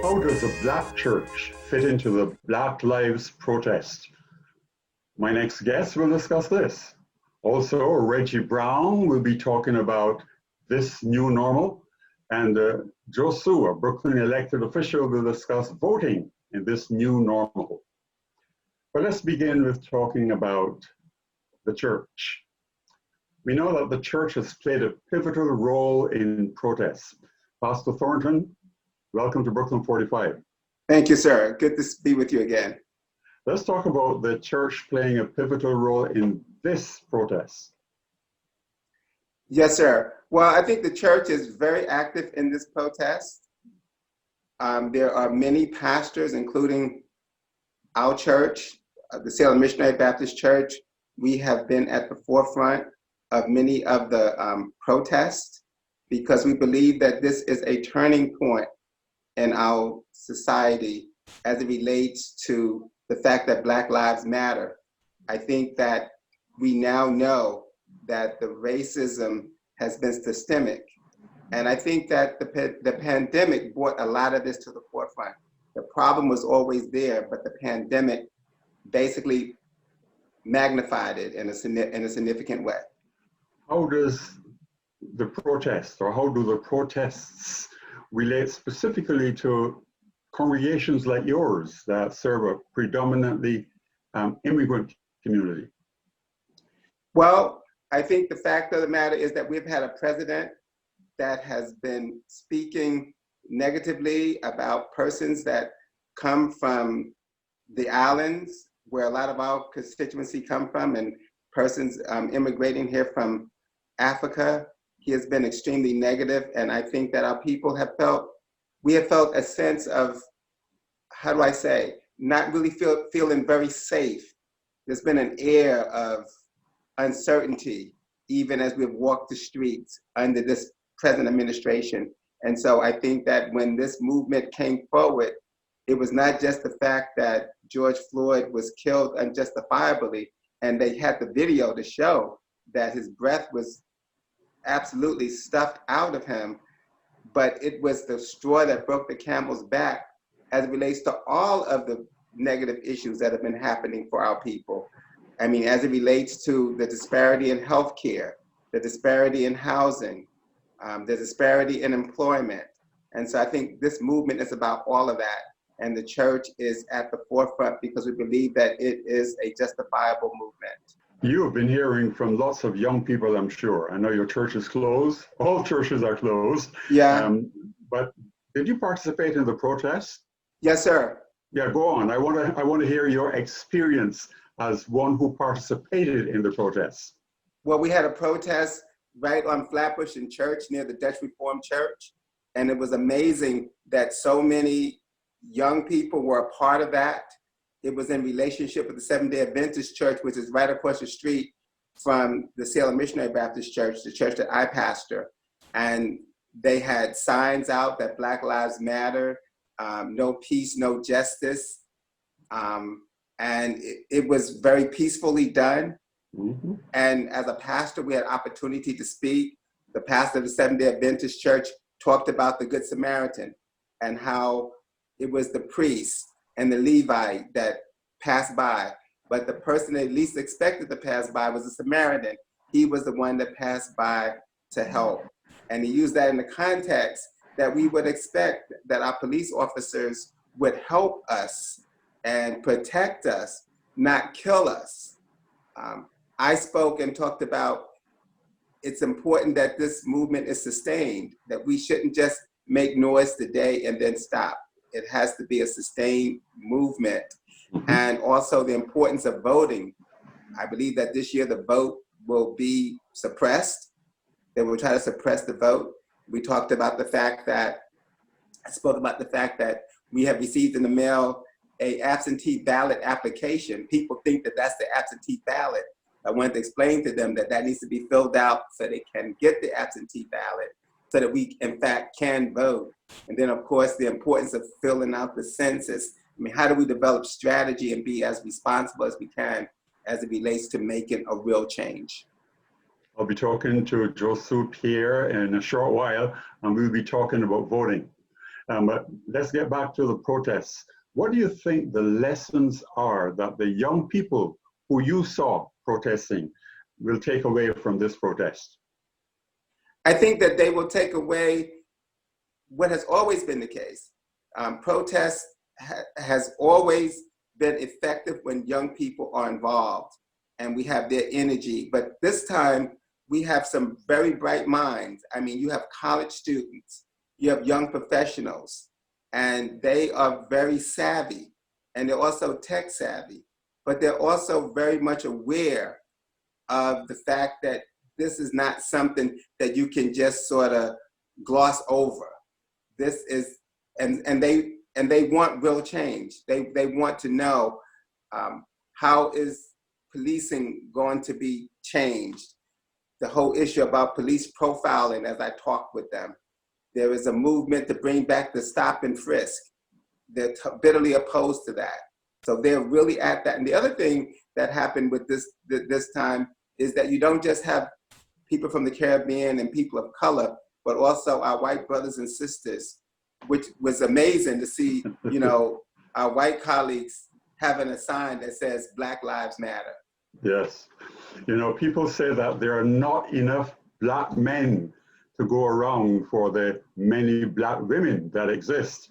How does a black church fit into the Black Lives protest? My next guest will discuss this. Also, Reggie Brown will be talking about this new normal, and Josue, a Brooklyn elected official, will discuss voting in this new normal. But let's begin with talking about the church. We know that the church has played a pivotal role in protests. Pastor Thornton, welcome to Brooklyn 45. Thank you, sir. Good to be with you again. Let's talk about the church playing a pivotal role in this protest. Yes, sir. Well, I think the church is very active in this protest. There are many pastors, including our church, the Salem Missionary Baptist Church. We have been at the forefront of many of the protests because we believe that this is a turning point in our society as it relates to the fact that Black Lives Matter. I think that we now know that the racism has been systemic. And I think that the pandemic brought a lot of this to the forefront. The problem was always there, but the pandemic basically magnified it in a significant way. How does the protest, or how do the protests relate specifically to congregations like yours that serve a predominantly immigrant community? Well, I think the fact of the matter is that we've had a president that has been speaking negatively about persons that come from the islands, where a lot of our constituency come from, and persons immigrating here from Africa. He has been extremely negative, and I think that our people have felt a sense of, how do I say, not really feeling very safe. There's been an air of uncertainty, even as we've walked the streets under this present administration. And so I think that when this movement came forward, it was not just the fact that George Floyd was killed unjustifiably, and they had the video to show that his breath was absolutely stuffed out of him, but it was the straw that broke the camel's back as it relates to all of the negative issues that have been happening for our people. I mean, as it relates to the disparity in healthcare, the disparity in housing, the disparity in employment. And so I think this movement is about all of that. And the church is at the forefront because we believe that it is a justifiable movement. You have been hearing from lots of young people, I'm sure. I know your church is closed. All churches are closed. Yeah. But did you participate in the protest? Yes, sir. Yeah, go on. I want to hear your experience as one who participated in the protest. Well, we had a protest right on Flatbush in Church near the Dutch Reformed Church. And it was amazing that so many young people were a part of that. It was in relationship with the Seventh-day Adventist Church, which is right across the street from the Salem Missionary Baptist Church, the church that I pastor. And they had signs out that Black Lives Matter, no peace, no justice. And it was very peacefully done. Mm-hmm. And as a pastor, we had opportunity to speak. The pastor of the Seventh-day Adventist Church talked about the Good Samaritan and how it was the priest and the Levite that passed by, but the person they least expected to pass by was a Samaritan. He was the one that passed by to help. And he used that in the context that we would expect that our police officers would help us and protect us, not kill us. I spoke and talked about it's important that this movement is sustained, that we shouldn't just make noise today and then stop. It has to be a sustained movement. Mm-hmm. And also the importance of voting. I believe that this year the vote will be suppressed. They will try to suppress the vote. We talked about the fact that, I spoke about the fact that we have received in the mail a absentee ballot application. People think that that's the absentee ballot. I wanted to explain to them that that needs to be filled out so they can get the absentee ballot, so that we, in fact, can vote. And then, of course, the importance of filling out the census. I mean, how do we develop strategy and be as responsible as we can as it relates to making a real change? I'll be talking to Josue, Pierre in a short while, and we'll be talking about voting. But let's get back to the protests. What do you think the lessons are that the young people who you saw protesting will take away from this protest? I think that they will take away what has always been the case. Protest has always been effective when young people are involved and we have their energy. But this time, we have some very bright minds. I mean, you have college students, you have young professionals, and they are very savvy, and they're also tech savvy, but they're also very much aware of the fact that this is not something that you can just sort of gloss over. This is, and they want real change. They want to know how is policing going to be changed. The whole issue about police profiling, as I talk with them, there is a movement to bring back the stop and frisk. They're bitterly opposed to that. So they're really at that. And the other thing that happened with this time is that you don't just have people from the Caribbean and people of color, but also our white brothers and sisters, which was amazing to see, you know, our white colleagues having a sign that says Black Lives Matter. Yes. You know, people say that there are not enough Black men to go around for the many Black women that exist.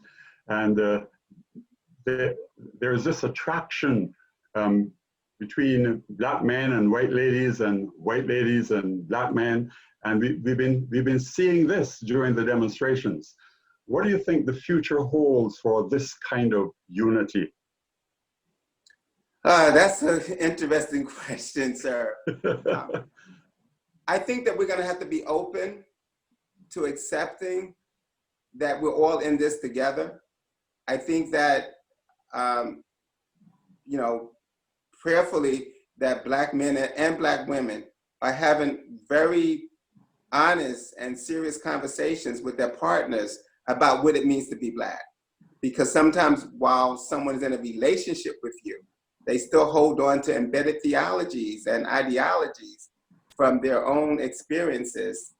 And there's this attraction between Black men and white ladies and Black men. And we've been seeing this during the demonstrations. What do you think the future holds for this kind of unity? That's an interesting question, sir. I think that we're going to have to be open to accepting that we're all in this together. I think that, you know, prayerfully, that Black men and Black women are having very honest and serious conversations with their partners about what it means to be Black. Because sometimes while someone is in a relationship with you, they still hold on to embedded theologies and ideologies from their own experiences.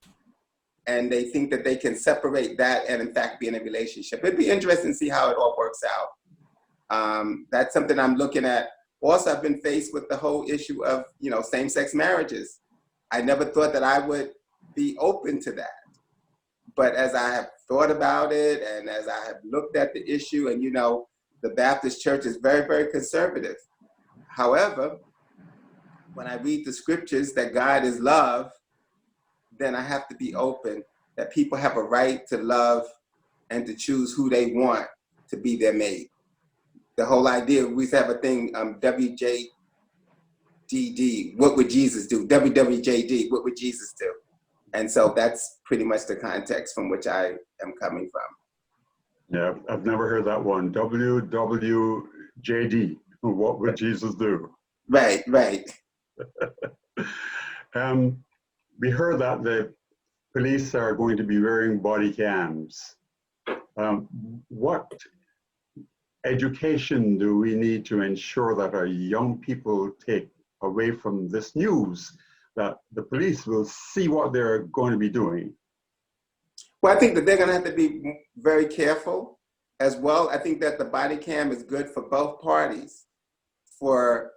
And they think that they can separate that and in fact be in a relationship. It'd be interesting to see how it all works out. That's something I'm looking at. Also, I've been faced with the whole issue of, you know, same-sex marriages. I never thought that I would be open to that. But as I have thought about it and as I have looked at the issue, and you know, the Baptist church is very, very conservative. However, when I read the scriptures that God is love, then I have to be open that people have a right to love and to choose who they want to be their mate. The whole idea, we used to have a thing, WJDD, what would Jesus do? WWJD, what would Jesus do? And so that's pretty much the context from which I am coming from. Yeah, I've never heard that one. WWJD, what would Jesus do? Right. We heard that the police are going to be wearing body cams. What education do we need to ensure that our young people take away from this news, that the police will see what they're going to be doing? Well, I think that they're going to have to be very careful as well. I think that the body cam is good for both parties, for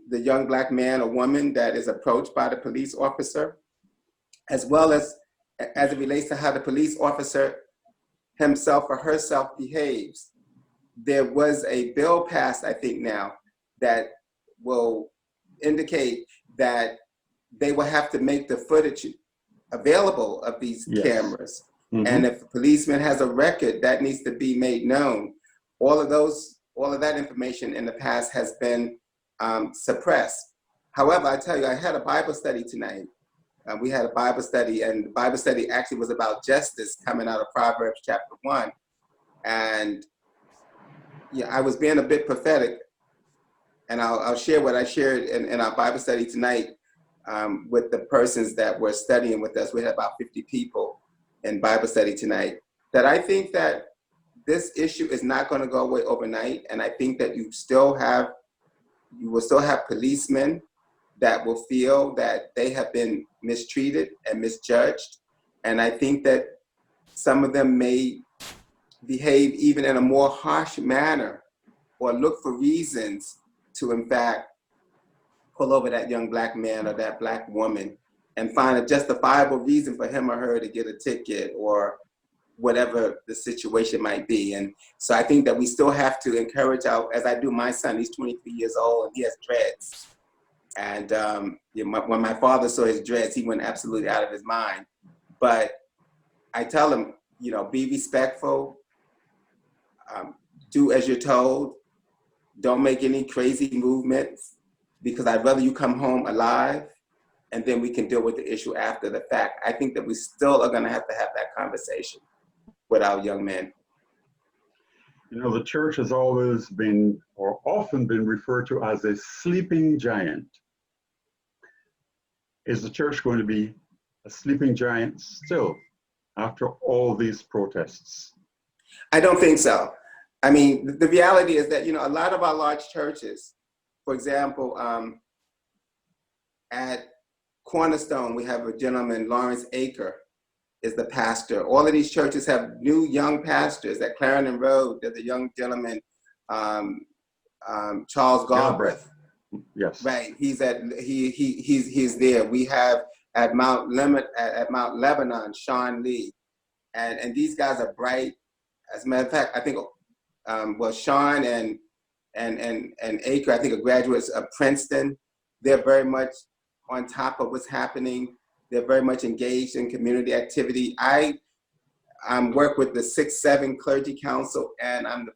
the young Black man or woman that is approached by the police officer, as well as it relates to how the police officer himself or herself behaves. There was a bill passed, I think now, that will indicate that they will have to make the footage available of these cameras. Mm-hmm. And if a policeman has a record, that needs to be made known. All of that information in the past has been suppressed. However, I tell you, I had a Bible study tonight. We had a Bible study, and the Bible study actually was about justice coming out of Proverbs chapter 1. And yeah, I was being a bit prophetic, and I'll share what I shared in our Bible study tonight with the persons that were studying with us. We had about 50 people in Bible study tonight. That I think that this issue is not going to go away overnight, and I think that you will still have policemen that will feel that they have been mistreated and misjudged. And I think that some of them may behave even in a more harsh manner or look for reasons to, in fact, pull over that young black man or that black woman and find a justifiable reason for him or her to get a ticket or whatever the situation might be. And so I think that we still have to encourage as I do my son, he's 23 years old and he has dreads. And when my father saw his dreads, he went absolutely out of his mind. But I tell him, be respectful, do as you're told, don't make any crazy movements, because I'd rather you come home alive and then we can deal with the issue after the fact. I think that we still are going to have that conversation with our young men. The church has always been, or often been, referred to as a sleeping giant. Is the church going to be a sleeping giant still after all these protests? I don't think so. I mean, the reality is that, a lot of our large churches, for example, at Cornerstone, we have a gentleman, Lawrence Aker, is the pastor. All of these churches have new young pastors. At Clarendon Road, there's a young gentleman, Charles Galbraith. Yes. Right. He's there. We have at Mount Lebanon, Sean Lee, and these guys are bright. As a matter of fact, I think Sean and Aker, I think, are graduates of Princeton. They're very much on top of what's happening. They're very much engaged in community activity. I work with the 6-7 Clergy Council, and I'm the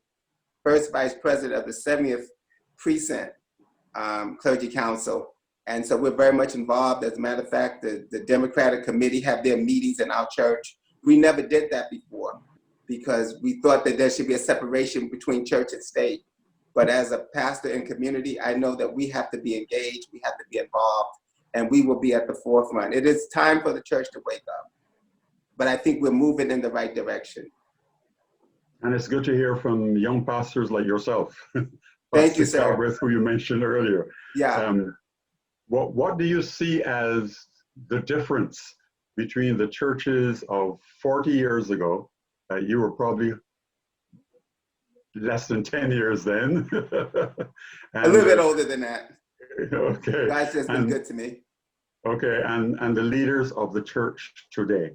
first vice president of the 70th Precinct Clergy Council. And so we're very much involved. As a matter of fact, the Democratic Committee have their meetings in our church. We never did that before because we thought that there should be a separation between church and state. But as a pastor in community, I know that we have to be engaged, we have to be involved, and we will be at the forefront. It is time for the church to wake up. But I think we're moving in the right direction. And it's good to hear from young pastors like yourself. Thank you, sir. Galbraith, who you mentioned earlier. Yeah. What do you see as the difference between the churches of 40 years ago? You were probably less than 10 years then. A little bit older than that. Okay. God's just been good to me. Okay, and the leaders of the church today.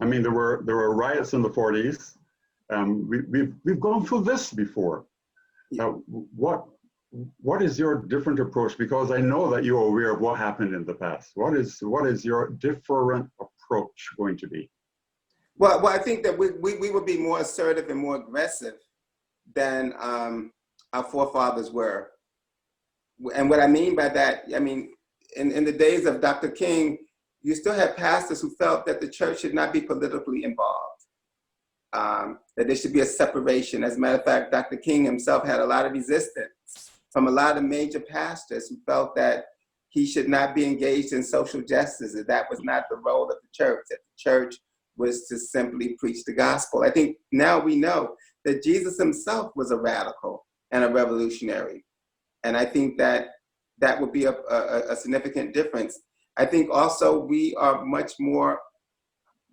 I mean, there were riots in the 40s. We've gone through this before. What is your different approach? Because I know that you're aware of what happened in the past. What is your different approach going to be? Well, I think that we will be more assertive and more aggressive than our forefathers were. And what I mean by that, I mean, in the days of Dr. King, you still had pastors who felt that the church should not be politically involved, that there should be a separation. As a matter of fact, Dr. King himself had a lot of resistance from a lot of major pastors who felt that he should not be engaged in social justice, that was not the role of the church, that the church was to simply preach the gospel. I think now we know that Jesus himself was a radical and a revolutionary. And I think that would be a significant difference. I think also we are much more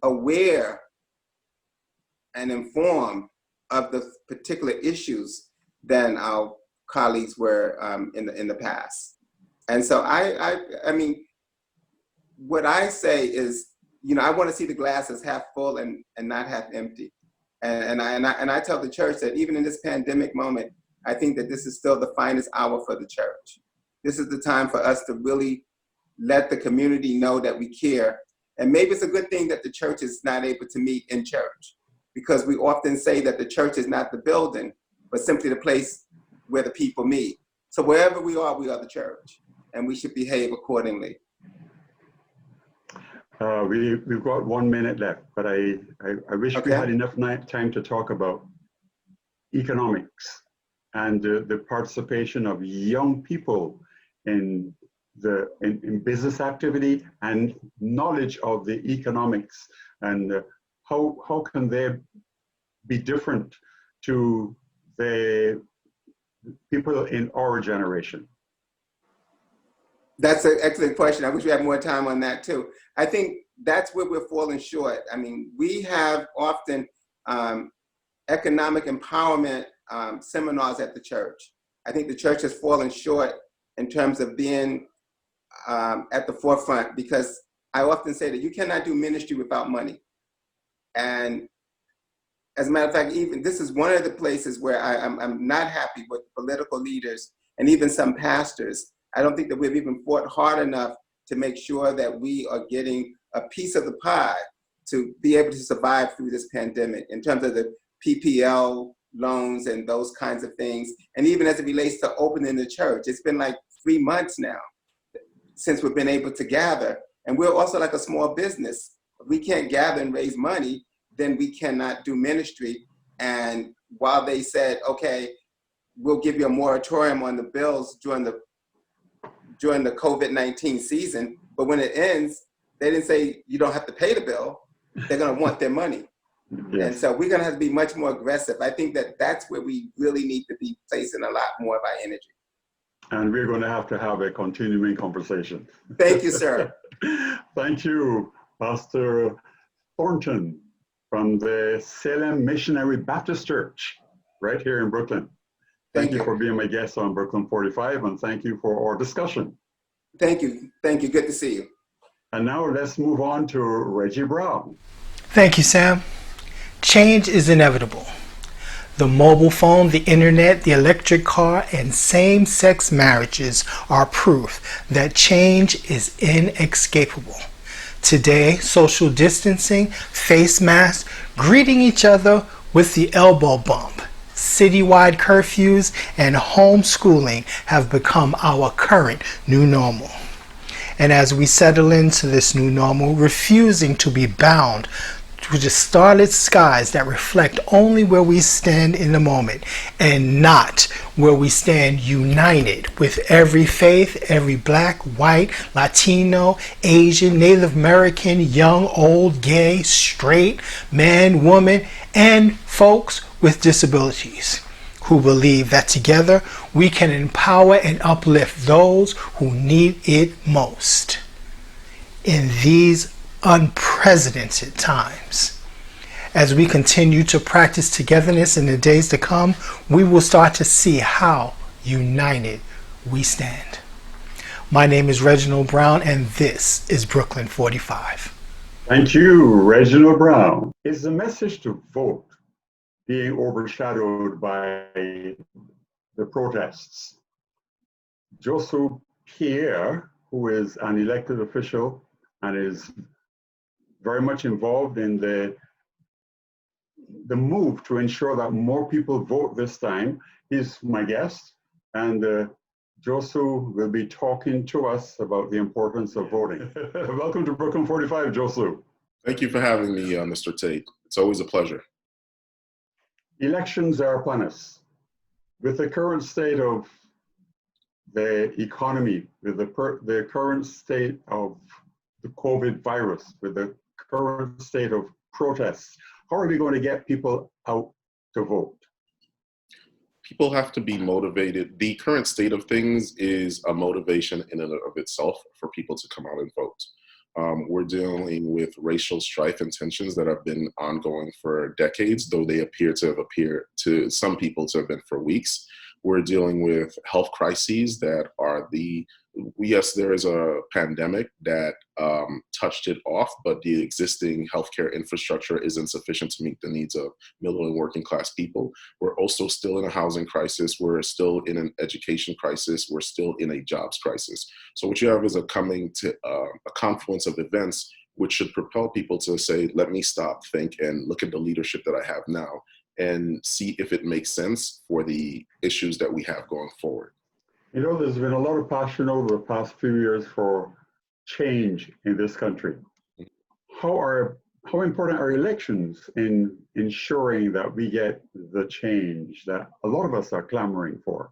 aware and informed of the particular issues than our colleagues were in the past. And so I mean, what I say is, I want to see the glass as half full and not half empty. And I tell the church that even in this pandemic moment, I think that this is still the finest hour for the church. This is the time for us to really let the community know that we care. And maybe it's a good thing that the church is not able to meet in church, because we often say that the church is not the building, but simply the place where the people meet. So wherever we are the church, and we should behave accordingly. We've got 1 minute left, but I wish we had enough time to talk about economics and the participation of young people in business activity and knowledge of the economics, and how can they be different to the people in our generation? That's an excellent question. I wish we had more time on that too. I think that's where we're falling short. I mean, we have often economic empowerment seminars at the church. I think the church has fallen short in terms of being at the forefront, because I often say that you cannot do ministry without money. And as a matter of fact, even this is one of the places where I'm not happy with political leaders and even some pastors. I don't think that we've even fought hard enough to make sure that we are getting a piece of the pie to be able to survive through this pandemic in terms of the PPL loans and those kinds of things. And even as it relates to opening the church, it's been like 3 months now since we've been able to gather. And we're also like a small business. If we can't gather and raise money, then we cannot do ministry. And while they said, okay, we'll give you a moratorium on the bills during the COVID-19 season, but when it ends, they didn't say you don't have to pay the bill. They're going to want their money. Yes. And so we're going to have to be much more aggressive. I think that that's where we really need to be placing a lot more of our energy. And we're going to have a continuing conversation. Thank you, sir. Thank you, Pastor Thornton from the Salem Missionary Baptist Church right here in Brooklyn. Thank you for being my guest on Brooklyn 45, and thank you for our discussion. Thank you. Thank you. Good to see you. And now let's move on to Reggie Brown. Thank you, Sam. Change is inevitable. The mobile phone, the internet, the electric car, and same-sex marriages are proof that change is inescapable. Today, social distancing, face masks, greeting each other with the elbow bump, citywide curfews, and homeschooling have become our current new normal. And as we settle into this new normal, refusing to be bound to the starlit skies that reflect only where we stand in the moment and not where we stand united with every faith, every black, white, Latino, Asian, Native American, young, old, gay, straight, man, woman, and folks with disabilities who believe that together we can empower and uplift those who need it most. In these unprecedented times, as we continue to practice togetherness in the days to come, we will start to see how united we stand. My name is Reginald Brown, and this is Brooklyn 45. Thank you, Reginald Brown. Is the message to vote being overshadowed by the protests? Josue Pierre, who is an elected official and is very much involved in the move to ensure that more people vote this time, he's my guest. And Josue will be talking to us about the importance of voting. Welcome to Brooklyn 45, Josue. Thank you for having me, Mr. Tate. It's always a pleasure. Elections are upon us. With the current state of the economy, with the current state of the COVID virus, with the current state of protests, how are we going to get people out to vote? People have to be motivated. The current state of things is a motivation in and of itself for people to come out and vote. We're dealing with racial strife and tensions that have been ongoing for decades, though they appear to some people to have been for weeks. We're dealing with health crises that are yes, there is a pandemic that touched it off, but the existing healthcare infrastructure isn't sufficient to meet the needs of middle and working class people. We're also still in a housing crisis. We're still in an education crisis. We're still in a jobs crisis. So what you have is a confluence of events which should propel people to say, let me stop, think, and look at the leadership that I have now and see if it makes sense for the issues that we have going forward. You know, there's been a lot of passion over the past few years for change in this country. How important are elections in ensuring that we get the change that a lot of us are clamoring for?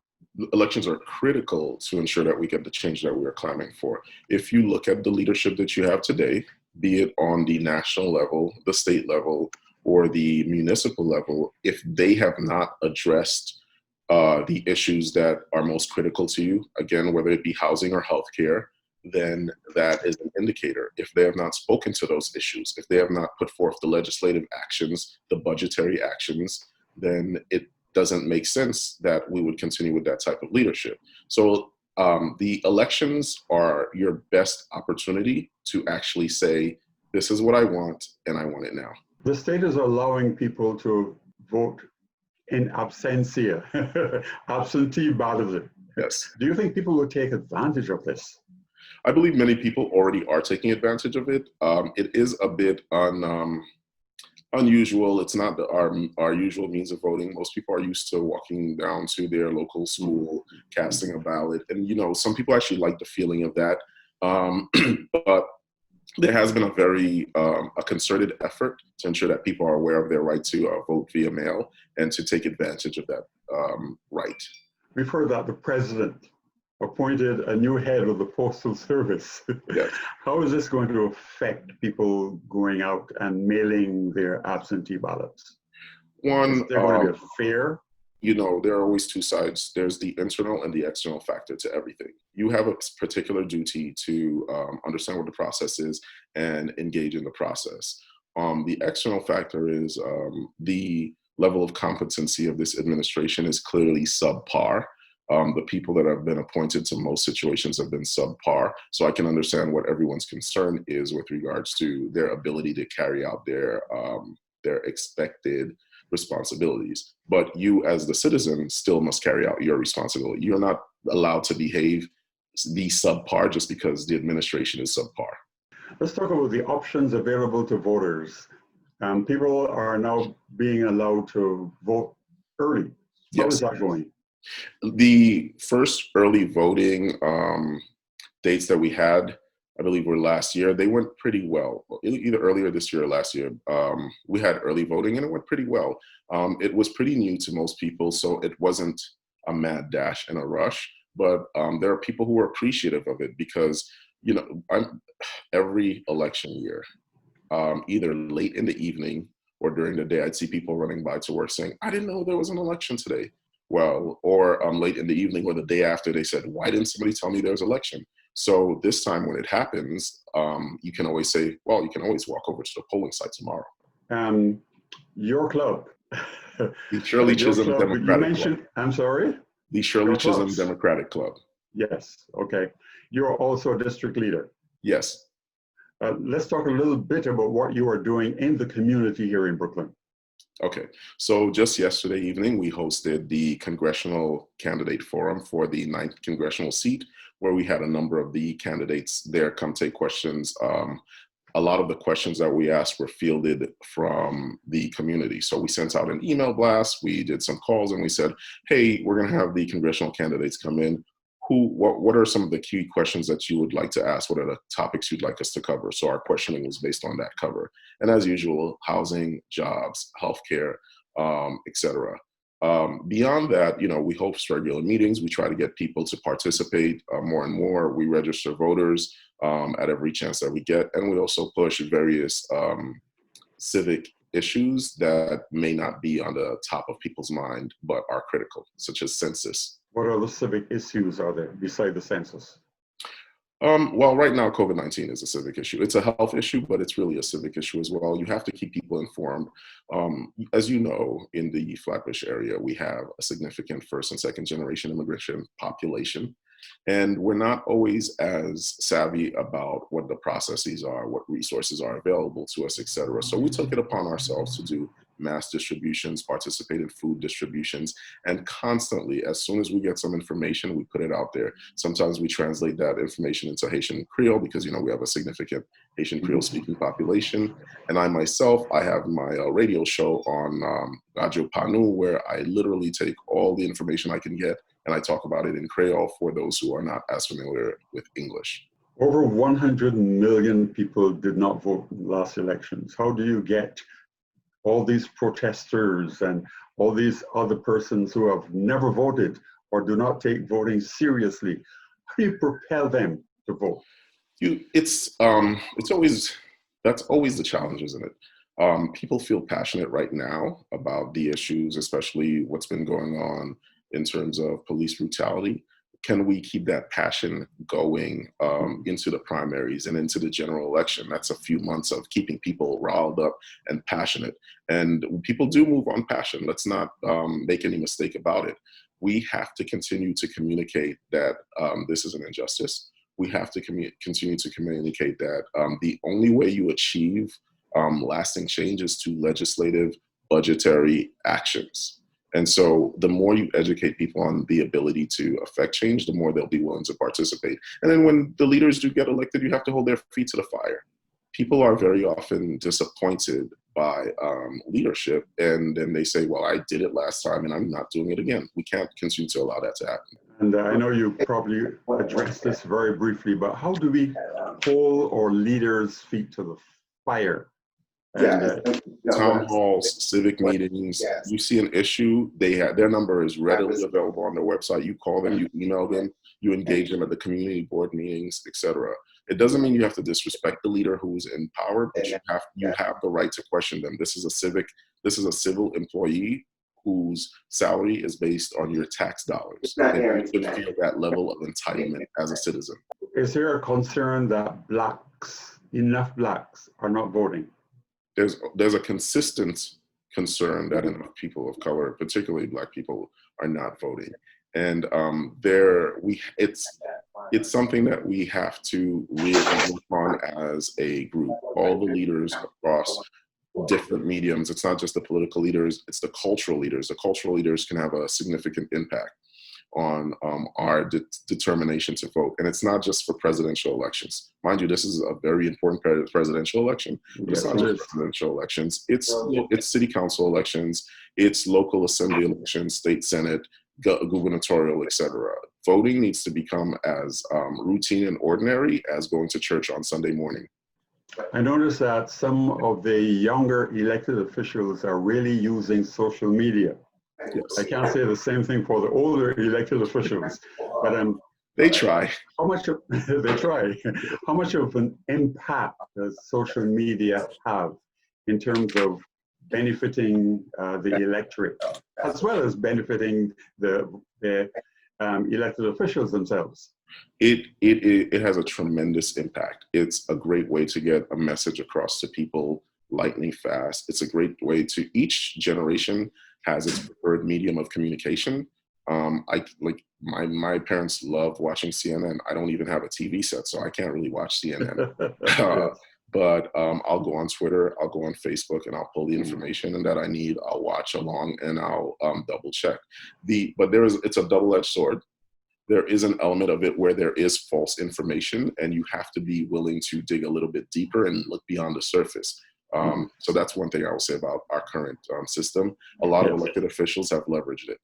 Elections are critical to ensure that we get the change that we are clamoring for. If you look at the leadership that you have today, be it on the national level, the state level, or the municipal level, if they have not addressed the issues that are most critical to you, again, whether it be housing or healthcare, then that is an indicator. If they have not spoken to those issues, if they have not put forth the legislative actions, the budgetary actions, then it doesn't make sense that we would continue with that type of leadership. So the elections are your best opportunity to actually say, this is what I want, and I want it now. The state is allowing people to vote in absentia, absentee balloting. Yes. Do you think people will take advantage of this? I believe many people already are taking advantage of it. It is a bit unusual. It's not our usual means of voting. Most people are used to walking down to their local school, casting a ballot. And, some people actually like the feeling of that. But there has been a concerted effort to ensure that people are aware of their right to vote via mail and to take advantage of that right. We've heard that the president appointed a new head of the Postal Service. Yes. How is this going to affect people going out and mailing their absentee ballots? Is there going to be a fair? There are always two sides. There's the internal and the external factor to everything. You have a particular duty to understand what the process is and engage in the process. The external factor is the level of competency of this administration is clearly subpar. The people that have been appointed to most situations have been subpar. So I can understand what everyone's concern is with regards to their ability to carry out their expected responsibilities. But you as the citizen still must carry out your responsibility. You're not allowed to be subpar just because the administration is subpar. Let's talk about the options available to voters. People are now being allowed to vote early. How is that going? The first early voting dates that we had, I believe were last year. They went pretty well, either earlier this year or last year. We had early voting and it went pretty well. It was pretty new to most people, so it wasn't a mad dash and a rush, but there are people who are appreciative of it because, every election year, either late in the evening or during the day, I'd see people running by to work saying, I didn't know there was an election today. Well, or late in the evening or the day after, they said, why didn't somebody tell me there's an election? So this time when it happens, you can always say, well, you can always walk over to the polling site tomorrow. Your club. The Shirley Chisholm Democratic Club. I'm sorry? The Shirley Chisholm Democratic Club. Yes, okay. You're also a district leader. Yes. Let's talk a little bit about what you are doing in the community here in Brooklyn. Okay, so just yesterday evening, we hosted the Congressional Candidate Forum for the 9th Congressional seat, where we had a number of the candidates there come take questions. A lot of the questions that we asked were fielded from the community. So we sent out an email blast, we did some calls, and we said, hey, we're gonna have the congressional candidates come in. What are some of the key questions that you would like to ask? What are the topics you'd like us to cover? So our questioning was based on that cover. And as usual, housing, jobs, healthcare, et cetera. Beyond that, we host regular meetings. We try to get people to participate more and more. We register voters at every chance that we get. And we also push various civic issues that may not be on the top of people's mind, but are critical, such as census. What other civic issues are there beside the census? Well, right now, COVID-19 is a civic issue. It's a health issue, but it's really a civic issue as well. You have to keep people informed. As you know, in the Flatbush area, we have a significant first and second generation immigration population. And we're not always as savvy about what the processes are, what resources are available to us, et cetera. So we took it upon ourselves to do mass distributions, participate in food distributions, and constantly, as soon as we get some information, we put it out there. Sometimes we translate that information into Haitian Creole because, we have a significant Haitian Creole speaking population. And I myself, I have my radio show on Radio Panu, where I literally take all the information I can get and I talk about it in Creole for those who are not as familiar with English. Over 100 million people did not vote in the last elections. How do you get all these protesters and all these other persons who have never voted or do not take voting seriously? How do you propel them to vote? That's always the challenge, isn't it? People feel passionate right now about the issues, especially what's been going on in terms of police brutality. can we keep that passion going into the primaries and into the general election? That's a few months of keeping people riled up and passionate. And people do move on passion. Let's not make any mistake about it. We have to continue to communicate that this is an injustice. We have to continue to communicate that the only way you achieve lasting change is through legislative, budgetary actions. And so the more you educate people on the ability to affect change, the more they'll be willing to participate. And then when the leaders do get elected, you have to hold their feet to the fire. People are very often disappointed by leadership, and then they say, well, I did it last time and I'm not doing it again. We can't continue to allow that to happen. And I know you probably addressed this very briefly, but how do we hold our leaders' feet to the fire? Town halls, civic meetings, you see an issue, their number is readily available on their website. You call them, you email them, you engage them at the community board meetings, etc. It doesn't mean you have to disrespect the leader who's in power, but you have the right to question them. This is a civil employee whose salary is based on your tax dollars. And you should feel that level of entitlement as a citizen. Is there a concern that enough blacks are not voting? There's a consistent concern that enough people of color, particularly Black people, are not voting. And it's something that we have to really work on as a group. All the leaders across different mediums. It's not just the political leaders, it's the cultural leaders. The cultural leaders can have a significant impact on our determination to vote. And it's not just for presidential elections. Mind you, this is a very important presidential election. But it's not just presidential elections. It's city council elections, it's local assembly elections, state senate, gubernatorial, etc. Voting needs to become as routine and ordinary as going to church on Sunday morning. I noticed that some of the younger elected officials are really using social media. Yes. I can't say the same thing for the older elected officials, but they try. They try. How much of an impact does social media have in terms of benefiting the electorate, as well as benefiting the elected officials themselves? It has a tremendous impact. It's a great way to get a message across to people lightning fast. It's a great way to, each generation has its preferred medium of communication. My parents love watching CNN. I don't even have a TV set, so I can't really watch CNN. But I'll go on Twitter, I'll go on Facebook, and I'll pull the information that I need. I'll watch along, and I'll double check. But it's a double-edged sword. There is an element of it where there is false information, and you have to be willing to dig a little bit deeper and look beyond the surface. So that's one thing I will say about our current system. A lot of elected officials have leveraged it.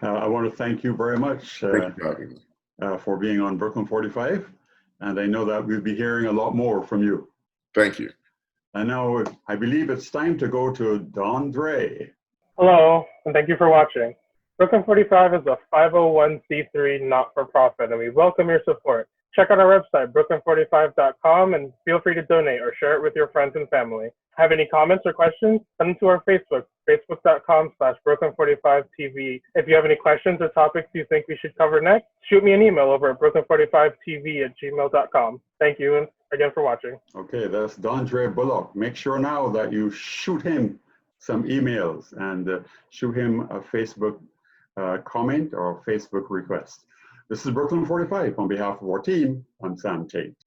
I want to thank you very much Thank you for having me. For being on Brooklyn 45. And I know that we'll be hearing a lot more from you. Thank you. And now I believe it's time to go to Don Dre. Hello, and thank you for watching. Brooklyn 45 is a 501c3 not-for-profit, and we welcome your support. Check out our website, brooklyn45.com, and feel free to donate or share it with your friends and family. Have any comments or questions? Send them to our Facebook, facebook.com/brooklyn45tv. If you have any questions or topics you think we should cover next, shoot me an email over at brooklyn45tv@gmail.com. Thank you again for watching. Okay, that's Don Dre Bullock. Make sure now that you shoot him some emails and shoot him a Facebook comment or Facebook request. This is Brooklyn 45. On behalf of our team, I'm Sam Tate.